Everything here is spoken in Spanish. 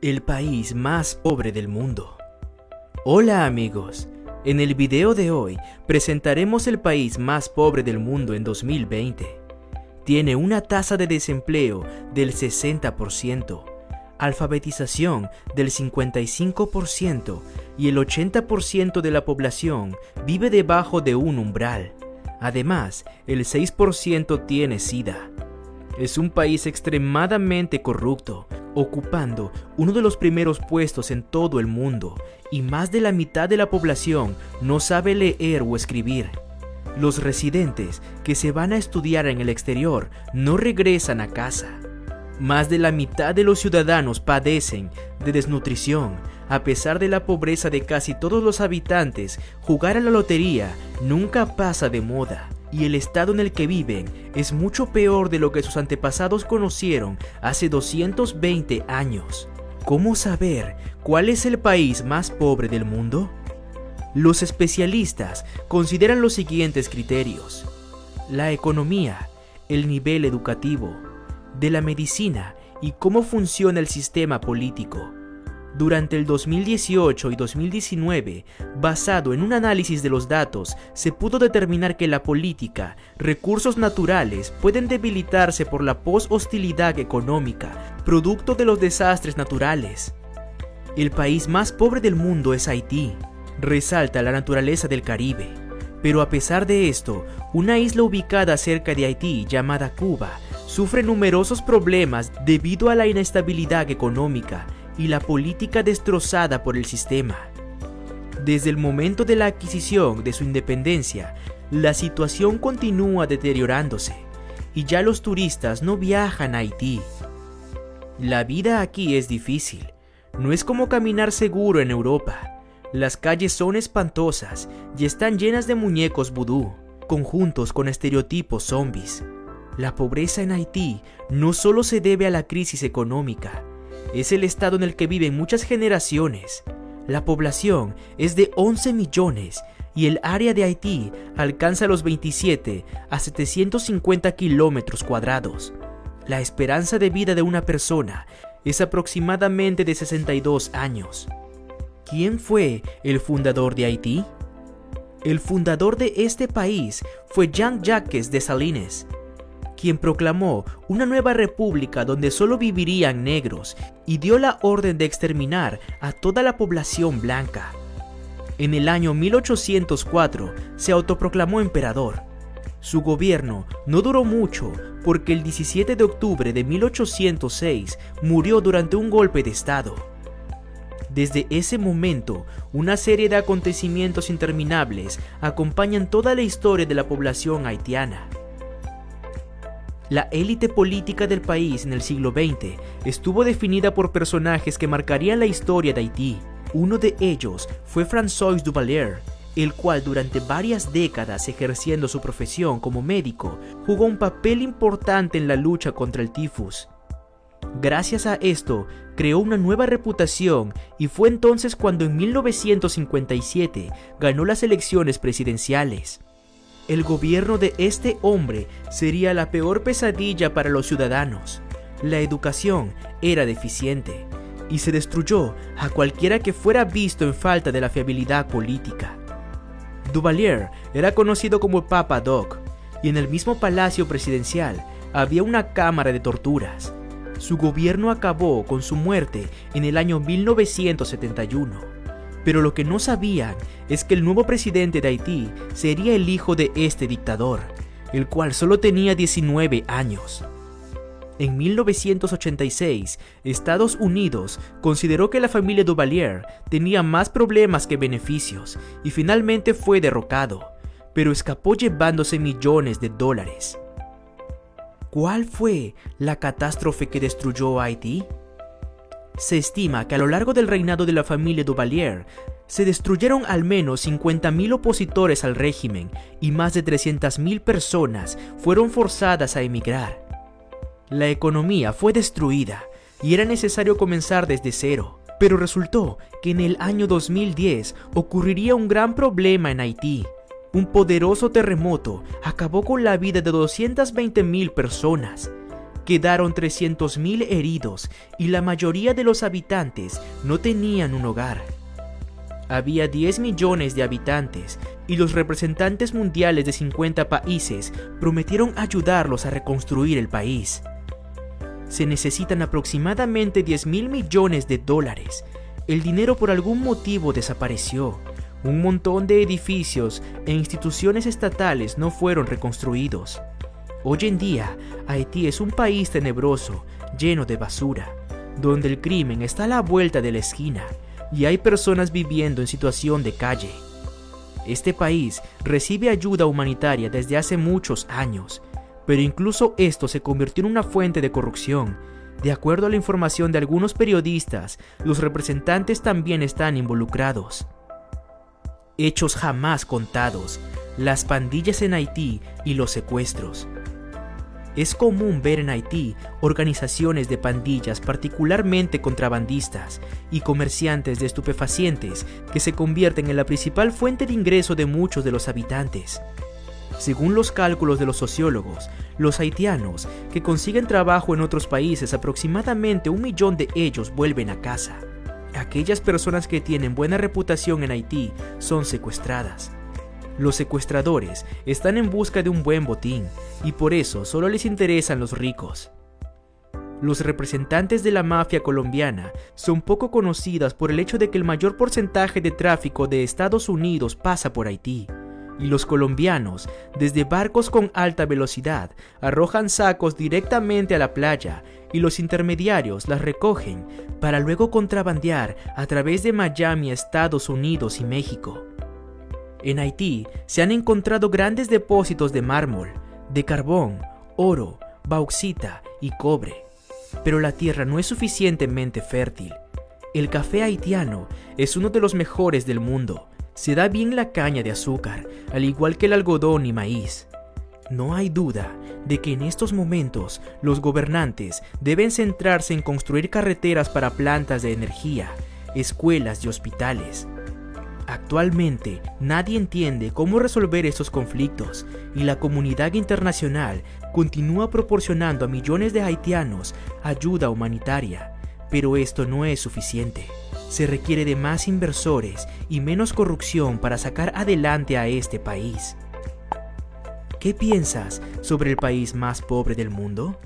El país más pobre del mundo. Hola amigos, en el video de hoy presentaremos el país más pobre del mundo en 2020. Tiene una tasa de desempleo del 60%, alfabetización del 55% y el 80% de la población vive debajo de un umbral. Además, el 6% tiene SIDA. Es un país extremadamente corrupto, ocupando uno de los primeros puestos en todo el mundo, y más de la mitad de la población no sabe leer o escribir. Los residentes que se van a estudiar en el exterior no regresan a casa. Más de la mitad de los ciudadanos padecen de desnutrición. A pesar de la pobreza de casi todos los habitantes, jugar a la lotería nunca pasa de moda. Y el estado en el que viven es mucho peor de lo que sus antepasados conocieron hace 220 años. ¿Cómo saber cuál es el país más pobre del mundo? Los especialistas consideran los siguientes criterios: la economía, el nivel educativo, de la medicina y cómo funciona el sistema político. Durante el 2018 y 2019, basado en un análisis de los datos, se pudo determinar que la política, recursos naturales pueden debilitarse por la post-hostilidad económica, producto de los desastres naturales. El país más pobre del mundo es Haití. Resalta la naturaleza del Caribe. Pero a pesar de esto, una isla ubicada cerca de Haití, llamada Cuba, sufre numerosos problemas debido a la inestabilidad económica y la política destrozada por el sistema. Desde el momento de la adquisición de su independencia, la situación continúa deteriorándose y ya los turistas no viajan a Haití. La vida aquí es difícil, no es como caminar seguro en Europa. Las calles son espantosas y están llenas de muñecos vudú, conjuntos con estereotipos zombies. La pobreza en Haití no solo se debe a la crisis económica, es el estado en el que viven muchas generaciones. La población es de 11 millones y el área de Haití alcanza los 27 a 750 kilómetros cuadrados. La esperanza de vida de una persona es aproximadamente de 62 años. ¿Quién fue el fundador de Haití? El fundador de este país fue Jean-Jacques Dessalines, quien proclamó una nueva república donde solo vivirían negros y dio la orden de exterminar a toda la población blanca. En el año 1804 se autoproclamó emperador. Su gobierno no duró mucho porque el 17 de octubre de 1806 murió durante un golpe de estado. Desde ese momento, una serie de acontecimientos interminables acompañan toda la historia de la población haitiana. La élite política del país en el siglo XX estuvo definida por personajes que marcarían la historia de Haití. Uno de ellos fue François Duvalier, el cual durante varias décadas ejerciendo su profesión como médico, jugó un papel importante en la lucha contra el tifus. Gracias a esto, creó una nueva reputación y fue entonces cuando en 1957 ganó las elecciones presidenciales. El gobierno de este hombre sería la peor pesadilla para los ciudadanos. La educación era deficiente y se destruyó a cualquiera que fuera visto en falta de la fiabilidad política. Duvalier era conocido como Papa Doc y en el mismo palacio presidencial había una cámara de torturas. Su gobierno acabó con su muerte en el año 1971. Pero lo que no sabían es que el nuevo presidente de Haití sería el hijo de este dictador, el cual solo tenía 19 años. En 1986, Estados Unidos consideró que la familia Duvalier tenía más problemas que beneficios y finalmente fue derrocado, pero escapó llevándose millones de dólares. ¿Cuál fue la catástrofe que destruyó a Haití? Se estima que a lo largo del reinado de la familia Duvalier se destruyeron al menos 50.000 opositores al régimen y más de 300.000 personas fueron forzadas a emigrar. La economía fue destruida y era necesario comenzar desde cero, pero resultó que en el año 2010 ocurriría un gran problema en Haití. Un poderoso terremoto acabó con la vida de 220.000 personas. quedaron 300.000 heridos y la mayoría de los habitantes no tenían un hogar. Había 10 millones de habitantes y los representantes mundiales de 50 países prometieron ayudarlos a reconstruir el país. Se necesitan aproximadamente 10.000 millones de dólares. El dinero por algún motivo desapareció. Un montón de edificios e instituciones estatales no fueron reconstruidos. Hoy en día, Haití es un país tenebroso, lleno de basura, donde el crimen está a la vuelta de la esquina y hay personas viviendo en situación de calle. Este país recibe ayuda humanitaria desde hace muchos años, pero incluso esto se convirtió en una fuente de corrupción. De acuerdo a la información de algunos periodistas, los representantes también están involucrados. Hechos jamás contados, las pandillas en Haití y los secuestros. Es común ver en Haití organizaciones de pandillas, particularmente contrabandistas y comerciantes de estupefacientes, que se convierten en la principal fuente de ingreso de muchos de los habitantes. Según los cálculos de los sociólogos, los haitianos que consiguen trabajo en otros países, aproximadamente 1 millón de ellos vuelven a casa. Aquellas personas que tienen buena reputación en Haití son secuestradas. Los secuestradores están en busca de un buen botín y por eso solo les interesan los ricos. Los representantes de la mafia colombiana son poco conocidas por el hecho de que el mayor porcentaje de tráfico de Estados Unidos pasa por Haití. Y los colombianos, desde barcos con alta velocidad, arrojan sacos directamente a la playa y los intermediarios las recogen para luego contrabandear a través de Miami a Estados Unidos y México. En Haití se han encontrado grandes depósitos de mármol, de carbón, oro, bauxita y cobre, pero la tierra no es suficientemente fértil. El café haitiano es uno de los mejores del mundo. Se da bien la caña de azúcar, al igual que el algodón y maíz. No hay duda de que en estos momentos los gobernantes deben centrarse en construir carreteras para plantas de energía, escuelas y hospitales. Actualmente nadie entiende cómo resolver estos conflictos y la comunidad internacional continúa proporcionando a millones de haitianos ayuda humanitaria, pero esto no es suficiente. Se requiere de más inversores y menos corrupción para sacar adelante a este país. ¿Qué piensas sobre el país más pobre del mundo?